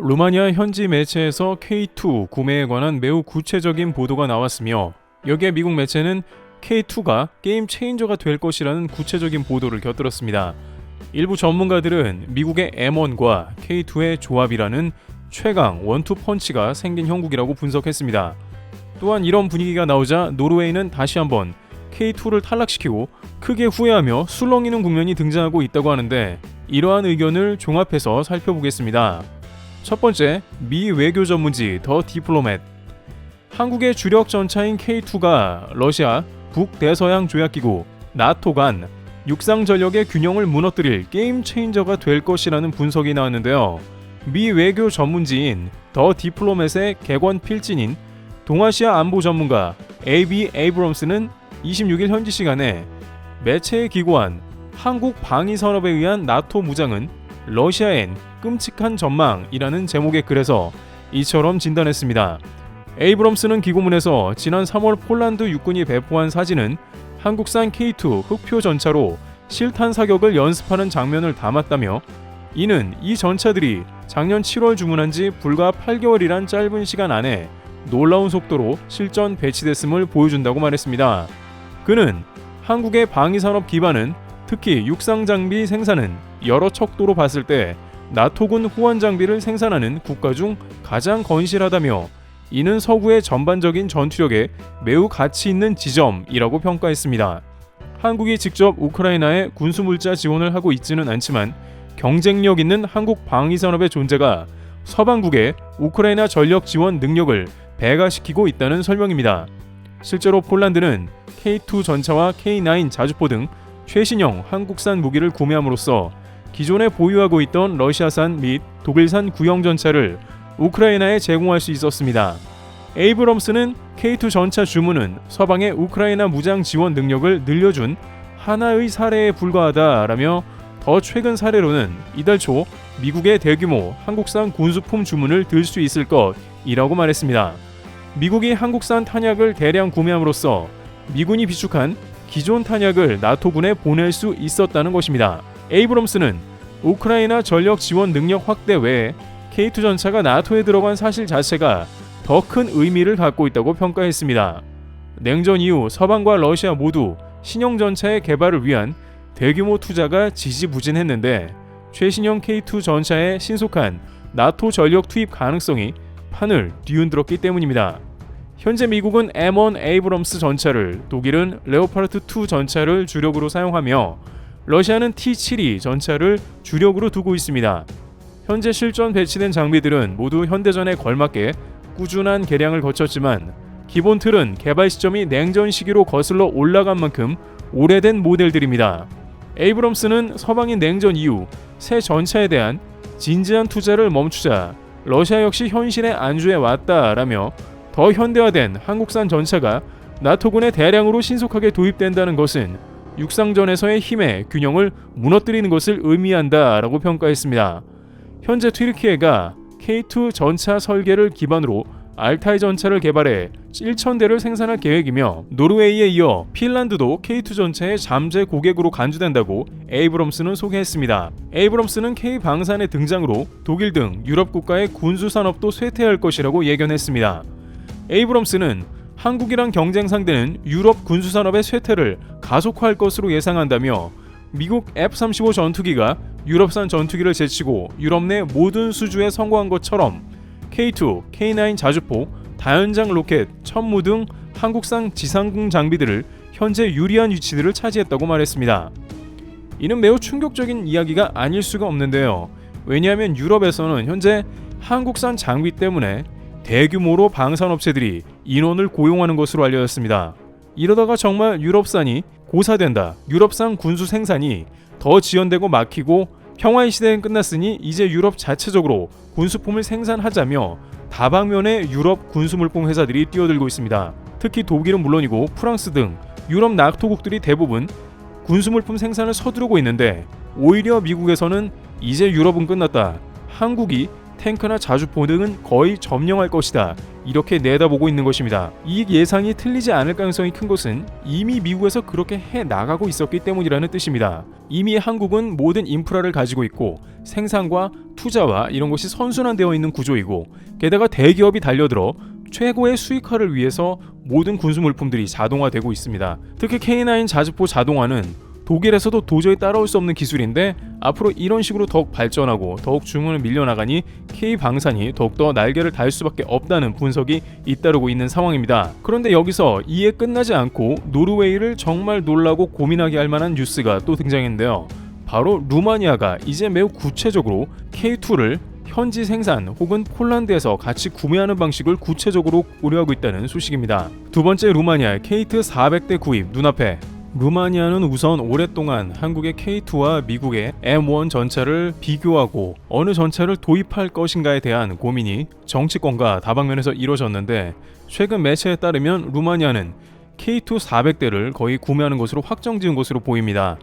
루마니아 현지 매체에서 K2 구매에 관한 매우 구체적인 보도가 나왔으며 여기에 미국 매체는 K2가 게임 체인저가 될 것이라는 구체적인 보도를 곁들였습니다. 일부 전문가들은 미국의 M1과 K2의 조합이라는 최강 원투 펀치가 생긴 형국이라고 분석했습니다. 또한 이런 분위기가 나오자 노르웨이는 다시 한번 K2를 탈락시키고 크게 후회하며 술렁이는 국면이 등장하고 있다고 하는데 이러한 의견을 종합해서 살펴보겠습니다. 첫 번째, 미 외교 전문지 더 디플로맷. 한국의 주력 전차인 K2가 러시아, 북대서양 조약기구, 나토 간 육상 전력의 균형을 무너뜨릴 게임 체인저가 될 것이라는 분석이 나왔는데요. 미 외교 전문지인 더 디플로맷의 객원 필진인 동아시아 안보 전문가 A.B. 에이브럼스는 26일 현지 시간에 매체에 기고한 한국 방위산업에 의한 나토 무장은 러시아엔 끔찍한 전망이라는 제목의 글에서 이처럼 진단했습니다. 에이브럼스는 기고문에서 지난 3월 폴란드 육군이 배포한 사진은 한국산 K2 흑표 전차로 실탄 사격을 연습하는 장면을 담았다며 이는 이 전차들이 작년 7월 주문한 지 불과 8개월이란 짧은 시간 안에 놀라운 속도로 실전 배치됐음을 보여준다고 말했습니다. 그는 한국의 방위산업 기반은 특히 육상 장비 생산은 여러 척도로 봤을 때 나토군 후원 장비를 생산하는 국가 중 가장 건실하다며 이는 서구의 전반적인 전투력에 매우 가치 있는 지점이라고 평가했습니다. 한국이 직접 우크라이나에 군수물자 지원을 하고 있지는 않지만 경쟁력 있는 한국 방위산업의 존재가 서방국의 우크라이나 전력 지원 능력을 배가시키고 있다는 설명입니다. 실제로 폴란드는 K2 전차와 K9 자주포 등 최신형 한국산 무기를 구매함으로써 기존에 보유하고 있던 러시아산 및 독일산 구형 전차를 우크라이나에 제공할 수 있었습니다. 에이브럼스는 K2 전차 주문은 서방의 우크라이나 무장 지원 능력을 늘려준 하나의 사례에 불과하다라며 더 최근 사례로는 이달 초 미국의 대규모 한국산 군수품 주문을 들 수 있을 것이라고 말했습니다. 미국이 한국산 탄약을 대량 구매함으로써 미군이 비축한 기존 탄약을 나토군에 보낼 수 있었다는 것입니다. 에이브럼스는 우크라이나 전력 지원 능력 확대 외에 K2 전차가 나토에 들어간 사실 자체가 더 큰 의미를 갖고 있다고 평가했습니다. 냉전 이후 서방과 러시아 모두 신형 전차의 개발을 위한 대규모 투자가 지지부진했는데 최신형 K2 전차의 신속한 나토 전력 투입 가능성이 판을 뒤흔들었기 때문입니다. 현재 미국은 M1 에이브럼스 전차를, 독일은 레오파르트 2 전차를 주력으로 사용하며 러시아는 T-72 전차를 주력으로 두고 있습니다. 현재 실전 배치된 장비들은 모두 현대전에 걸맞게 꾸준한 개량을 거쳤지만 기본 틀은 개발 시점이 냉전 시기로 거슬러 올라간 만큼 오래된 모델들입니다. 에이브럼스는 서방이 냉전 이후 새 전차에 대한 진지한 투자를 멈추자 러시아 역시 현실에 안주해 왔다라며 더 현대화된 한국산 전차가 나토군에 대량으로 신속하게 도입된다는 것은 육상전에서의 힘의 균형을 무너뜨리는 것을 의미한다라고 평가했습니다. 현재 튀르키예가 K2 전차 설계를 기반으로 알타이 전차를 개발해 1,000대를 생산할 계획이며 노르웨이에 이어 핀란드도 K2 전차의 잠재 고객으로 간주된다고 에이브럼스는 소개했습니다. 에이브럼스는 K 방산의 등장으로 독일 등 유럽 국가의 군수 산업도 쇠퇴할 것이라고 예견했습니다. 에이브럼스는 한국이랑 경쟁 상대는 유럽 군수 산업의 쇠퇴를 가속화할 것으로 예상한다며 미국 F-35 전투기가 유럽산 전투기를 제치고 유럽 내 모든 수주에 성공한 것처럼 K2, K9 자주포, 다연장 로켓, 천무 등 한국산 지상군 장비들을 현재 유리한 위치들을 차지했다고 말했습니다. 이는 매우 충격적인 이야기가 아닐 수가 없는데요. 왜냐하면 유럽에서는 현재 한국산 장비 때문에 대규모로 방산업체들이 인원을 고용하는 것으로 알려졌습니다. 이러다가 정말 유럽산이 고사된다, 유럽산 군수 생산이 더 지연되고 막히고 평화의 시대는 끝났으니 이제 유럽 자체적으로 군수품을 생산하자며 다방면의 유럽 군수물품 회사들이 뛰어들고 있습니다. 특히 독일은 물론이고 프랑스 등 유럽 나토국들이 대부분 군수물품 생산을 서두르고 있는데 오히려 미국에서는 이제 유럽은 끝났다, 한국이 탱크나 자주포 등은 거의 점령할 것이다. 이렇게 내다보고 있는 것입니다. 이 예상이 틀리지 않을 가능성이 큰 것은 이미 미국에서 그렇게 해 나가고 있었기 때문이라는 뜻입니다. 이미 한국은 모든 인프라를 가지고 있고 생산과 투자와 이런 것이 선순환되어 있는 구조이고, 게다가 대기업이 달려들어 최고의 수익화를 위해서 모든 군수 물품들이 자동화되고 있습니다. 특히 K9 자주포 자동화는 독일에서도 도저히 따라올 수 없는 기술인데, 앞으로 이런 식으로 더욱 발전하고 더욱 주문을 밀려나가니 K방산이 더욱더 날개를 달 수밖에 없다는 분석이 잇따르고 있는 상황입니다. 그런데 여기서 이에 끝나지 않고 노르웨이를 정말 놀라고 고민하게 할 만한 뉴스가 또 등장했는데요. 바로 루마니아가 이제 매우 구체적으로 K2를 현지 생산 혹은 폴란드에서 같이 구매하는 방식을 구체적으로 고려하고 있다는 소식입니다. 두 번째, 루마니아의 K2 400대 구입 눈앞에. 루마니아는 우선 오랫동안 한국의 K2와 미국의 M1 전차를 비교하고 어느 전차를 도입할 것인가에 대한 고민이 정치권과 다방면에서 이루어졌는데, 최근 매체에 따르면 루마니아는 K2 400대를 거의 구매하는 것으로 확정지은 것으로 보입니다.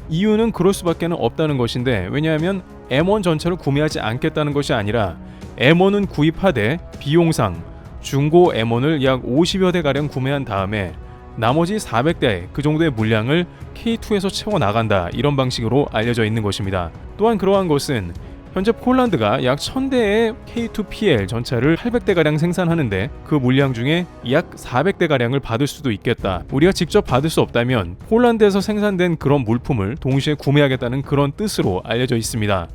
이유는 그럴 수밖에 없다는 것인데, 왜냐하면 M1 전차를 구매하지 않겠다는 것이 아니라 M1은 구입하되 비용상 중고 M1을 약 50여 대가량 구매한 다음에 나머지 400대 그 정도의 물량을 K2에서 채워나간다, 이런 방식으로 알려져 있는 것입니다. 또한 그러한 것은 현재 폴란드가 약 1000대의 K2PL 전차를 800대가량 생산하는데 그 물량 중에 약 400대가량을 받을 수도 있겠다. 우리가 직접 받을 수 없다면 폴란드에서 생산된 그런 물품을 동시에 구매하겠다는 그런 뜻으로 알려져 있습니다.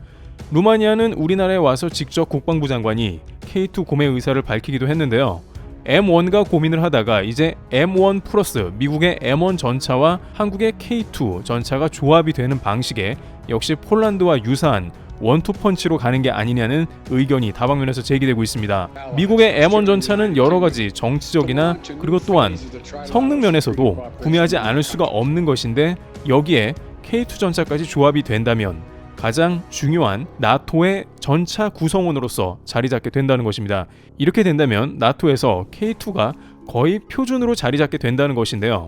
루마니아는 우리나라에 와서 직접 국방부 장관이 K2 구매 의사를 밝히기도 했는데요. M1과 고민을 하다가 이제 M1 플러스 미국의 M1 전차와 한국의 K2 전차가 조합이 되는 방식에 역시 폴란드와 유사한 원투펀치로 가는 게 아니냐는 의견이 다방면에서 제기되고 있습니다. 미국의 M1 전차는 여러가지 정치적이나 그리고 또한 성능 면에서도 구매하지 않을 수가 없는 것인데, 여기에 K2 전차까지 조합이 된다면 가장 중요한 나토의 전차 구성원으로서 자리 잡게 된다는 것입니다. 이렇게 된다면 나토에서 K2가 거의 표준으로 자리 잡게 된다는 것인데요.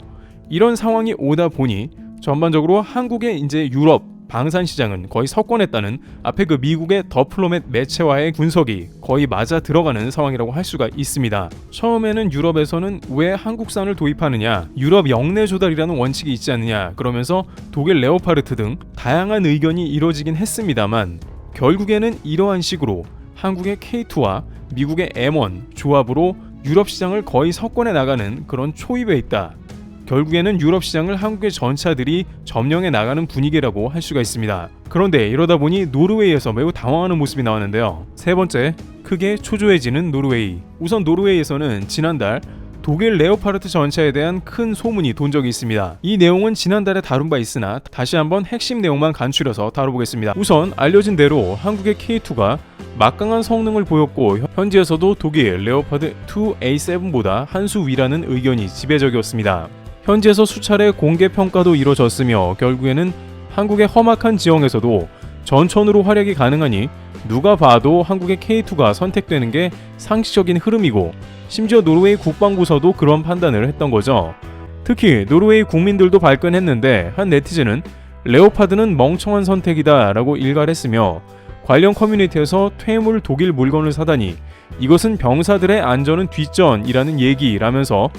이런 상황이 오다 보니 전반적으로 한국의 이제 유럽 방산 시장은 거의 석권했다는 앞에 그 미국의 더플로맷 매체와의 분석이 거의 맞아 들어가는 상황이라고 할 수가 있습니다. 처음에는 유럽에서는 왜 한국산을 도입하느냐, 유럽 영내 조달이라는 원칙이 있지 않느냐, 그러면서 독일 레오파르트 등 다양한 의견이 이뤄지긴 했습니다만, 결국에는 이러한 식으로 한국의 K2와 미국의 M1 조합으로 유럽 시장을 거의 석권해 나가는 그런 초입에 있다. 결국에는 유럽 시장을 한국의 전차들이 점령해 나가는 분위기라고 할 수가 있습니다. 그런데 이러다 보니 노르웨이에서 매우 당황하는 모습이 나왔는데요. 세 번째, 크게 초조해지는 노르웨이. 우선 노르웨이에서는 지난달 독일 레오파르트 전차에 대한 큰 소문이 돈 적이 있습니다. 이 내용은 지난달에 다룬 바 있으나 다시 한번 핵심 내용만 간추려서 다뤄보겠습니다. 우선 알려진 대로 한국의 K2가 막강한 성능을 보였고 현지에서도 독일 레오파드 2A7보다 한 수 위라는 의견이 지배적이었습니다. 현지에서 수차례 공개 평가도 이뤄졌으며 결국에는 한국의 험악한 지형에서도 전천후로 활약이 가능하니 누가 봐도 한국의 K2가 선택되는 게 상식적인 흐름이고, 심지어 노르웨이 국방부서도 그런 판단을 했던 거죠. 특히 노르웨이 국민들도 발끈했는데 한 네티즌은 레오파드는 멍청한 선택이다 라고 일갈했으며, 관련 커뮤니티에서 퇴물 독일 물건을 사다니 이것은 병사들의 안전은 뒷전이라는 얘기라면서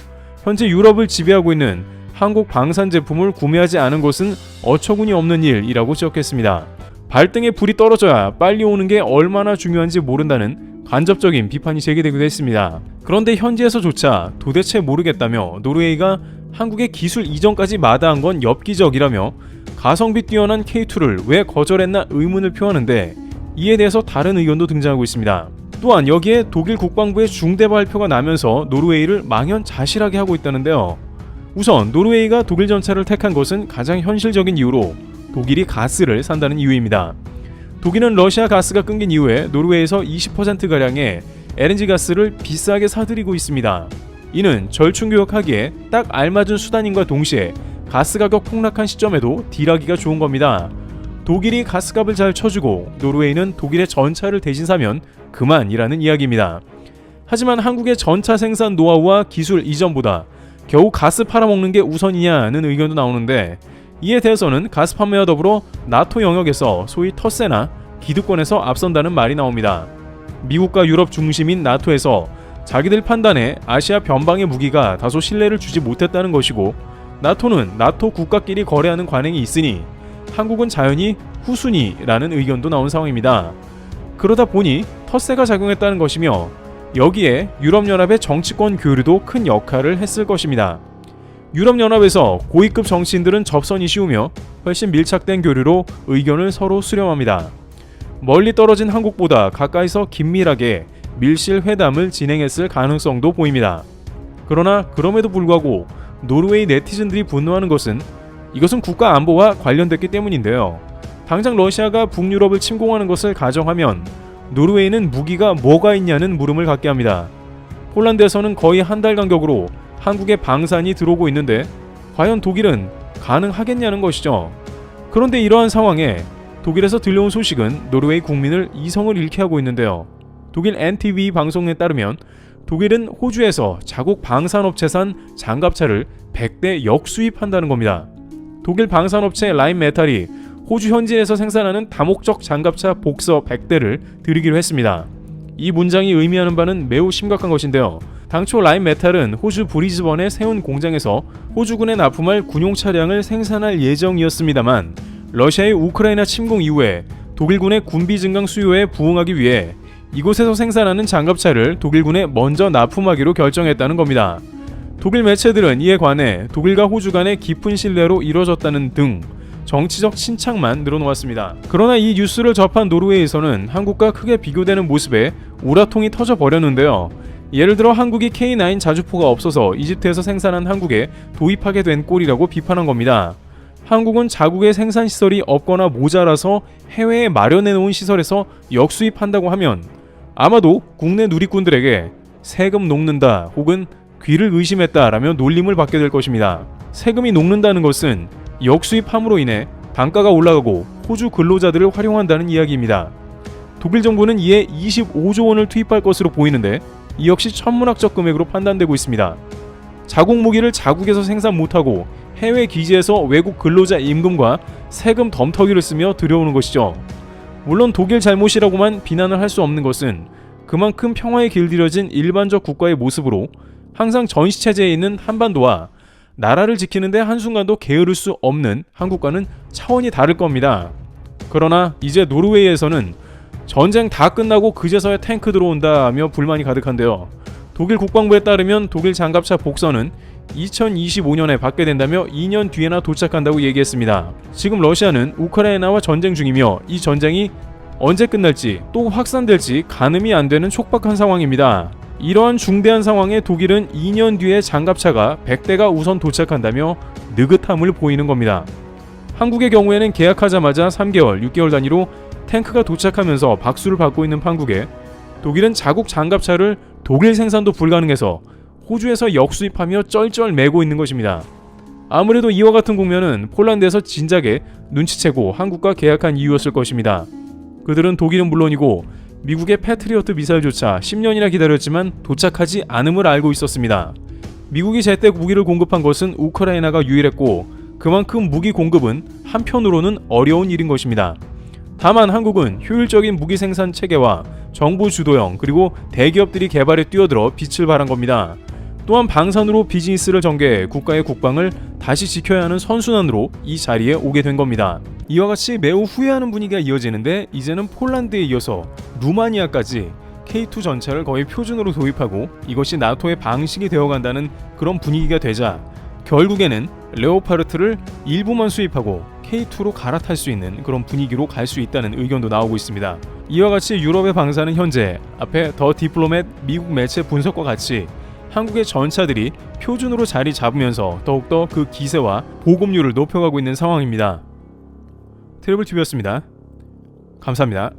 현재 유럽을 지배하고 있는 한국 방산 제품을 구매하지 않은 것은 어처구니 없는 일이라고 지적했습니다. 발등에 불이 떨어져야 빨리 오는 게 얼마나 중요한지 모른다는 간접적인 비판이 제기되기도 했습니다. 그런데 현지에서조차 도대체 모르겠다며 노르웨이가 한국의 기술 이전까지 마다한 건 엽기적이라며 가성비 뛰어난 K2를 왜 거절했나 의문을 표하는데, 이에 대해서 다른 의견도 등장하고 있습니다. 또한 여기에 독일 국방부의 중대 발표가 나면서 노르웨이를 망연자실하게 하고 있다는데요. 우선 노르웨이가 독일 전차를 택한 것은 가장 현실적인 이유로 독일이 가스를 산다는 이유입니다. 독일은 러시아 가스가 끊긴 이후에 노르웨이에서 20%가량의 LNG 가스를 비싸게 사들이고 있습니다. 이는 절충교역하기에 딱 알맞은 수단인과 동시에 가스 가격 폭락한 시점에도 딜하기가 좋은 겁니다. 독일이 가스값을 잘 쳐주고 노르웨이는 독일의 전차를 대신 사면 그만이라는 이야기입니다. 하지만 한국의 전차 생산 노하우와 기술 이전보다 겨우 가스 팔아먹는 게 우선이냐는 의견도 나오는데, 이에 대해서는 가스 판매와 더불어 나토 영역에서 소위 텃세나 기득권에서 앞선다는 말이 나옵니다. 미국과 유럽 중심인 나토에서 자기들 판단에 아시아 변방의 무기가 다소 신뢰를 주지 못했다는 것이고, 나토는 나토 국가끼리 거래하는 관행이 있으니 한국은 자연히 후순위라는 의견도 나온 상황입니다. 그러다 보니 텃세가 작용했다는 것이며, 여기에 유럽연합의 정치권 교류도 큰 역할을 했을 것입니다. 유럽연합에서 고위급 정치인들은 접선이 쉬우며 훨씬 밀착된 교류로 의견을 서로 수렴합니다. 멀리 떨어진 한국보다 가까이서 긴밀하게 밀실 회담을 진행했을 가능성도 보입니다. 그러나 그럼에도 불구하고 노르웨이 네티즌들이 분노하는 것은 이것은 국가 안보와 관련됐기 때문인데요. 당장 러시아가 북유럽을 침공하는 것을 가정하면 노르웨이는 무기가 뭐가 있냐는 물음을 갖게 합니다. 폴란드에서는 거의 한 달 간격으로 한국에 방산이 들어오고 있는데 과연 독일은 가능하겠냐는 것이죠. 그런데 이러한 상황에 독일에서 들려온 소식은 노르웨이 국민을 이성을 잃게 하고 있는데요. 독일 NTV 방송에 따르면 독일은 호주에서 자국 방산업체산 장갑차를 100대 역수입한다는 겁니다. 독일 방산업체 라인메탈이 호주 현지에서 생산하는 다목적 장갑차 복서 100대를 들이기로 했습니다. 이 문장이 의미하는 바는 매우 심각한 것인데요. 당초 라인메탈은 호주 브리즈번에 세운 공장에서 호주군에 납품할 군용 차량을 생산할 예정이었습니다만, 러시아의 우크라이나 침공 이후에 독일군의 군비 증강 수요에 부응하기 위해 이곳에서 생산하는 장갑차를 독일군에 먼저 납품하기로 결정했다는 겁니다. 독일 매체들은 이에 관해 독일과 호주 간의 깊은 신뢰로 이뤄졌다는 등 정치적 신창만 늘어놓았습니다. 그러나 이 뉴스를 접한 노르웨이에서는 한국과 크게 비교되는 모습에 우라통이 터져버렸는데요. 예를 들어 한국이 K9 자주포가 없어서 이집트에서 생산한 한국에 도입하게 된 꼴이라고 비판한 겁니다. 한국은 자국의 생산시설이 없거나 모자라서 해외에 마련해놓은 시설에서 역수입한다고 하면 아마도 국내 누리꾼들에게 세금 녹는다 혹은 귀를 의심했다라며 놀림을 받게 될 것입니다. 세금이 녹는다는 것은 역수입함으로 인해 단가가 올라가고 호주 근로자들을 활용한다는 이야기입니다. 독일 정부는 이에 25조 원을 투입할 것으로 보이는데 이 역시 천문학적 금액으로 판단되고 있습니다. 자국 무기를 자국에서 생산 못하고 해외 기지에서 외국 근로자 임금과 세금 덤터기를 쓰며 들여오는 것이죠. 물론 독일 잘못이라고만 비난을 할 수 없는 것은 그만큼 평화에 길들여진 일반적 국가의 모습으로 항상 전시체제에 있는 한반도와 나라를 지키는데 한순간도 게으를 수 없는 한국과는 차원이 다를 겁니다. 그러나 이제 노르웨이에서는 전쟁 다 끝나고 그제서야 탱크 들어온다 하며 불만이 가득한데요. 독일 국방부에 따르면 독일 장갑차 복선은 2025년에 받게 된다며 2년 뒤에나 도착한다고 얘기했습니다. 지금 러시아는 우크라이나와 전쟁 중이며 이 전쟁이 언제 끝날지 또 확산될지 가늠이 안 되는 촉박한 상황입니다. 이러한 중대한 상황에 독일은 2년 뒤에 장갑차가 100대가 우선 도착한다며 느긋함을 보이는 겁니다. 한국의 경우에는 계약하자마자 3개월, 6개월 단위로 탱크가 도착하면서 박수를 받고 있는 판국에 독일은 자국 장갑차를 독일 생산도 불가능해서 호주에서 역수입하며 쩔쩔매고 있는 것입니다. 아무래도 이와 같은 국면은 폴란드에서 진작에 눈치채고 한국과 계약한 이유였을 것입니다. 그들은 독일은 물론이고 미국의 패트리어트 미사일조차 10년이나 기다렸지만 도착하지 않음을 알고 있었습니다. 미국이 제때 무기를 공급한 것은 우크라이나가 유일했고 그만큼 무기 공급은 한편으로는 어려운 일인 것입니다. 다만 한국은 효율적인 무기 생산 체계와 정부 주도형 그리고 대기업들이 개발에 뛰어들어 빛을 발한 겁니다. 또한 방산으로 비즈니스를 전개해 국가의 국방을 다시 지켜야 하는 선순환으로 이 자리에 오게 된 겁니다. 이와 같이 매우 후회하는 분위기가 이어지는데 이제는 폴란드에 이어서 루마니아까지 K2 전차를 거의 표준으로 도입하고 이것이 나토의 방식이 되어간다는 그런 분위기가 되자 결국에는 레오파르트를 일부만 수입하고 K2로 갈아탈 수 있는 그런 분위기로 갈 수 있다는 의견도 나오고 있습니다. 이와 같이 유럽의 방산은 현재 앞에 더 디플로맷 미국 매체 분석과 같이 한국의 전차들이 표준으로 자리 잡으면서 더욱더 그 기세와 보급률을 높여가고 있는 상황입니다. 트래블TV였습니다. 감사합니다.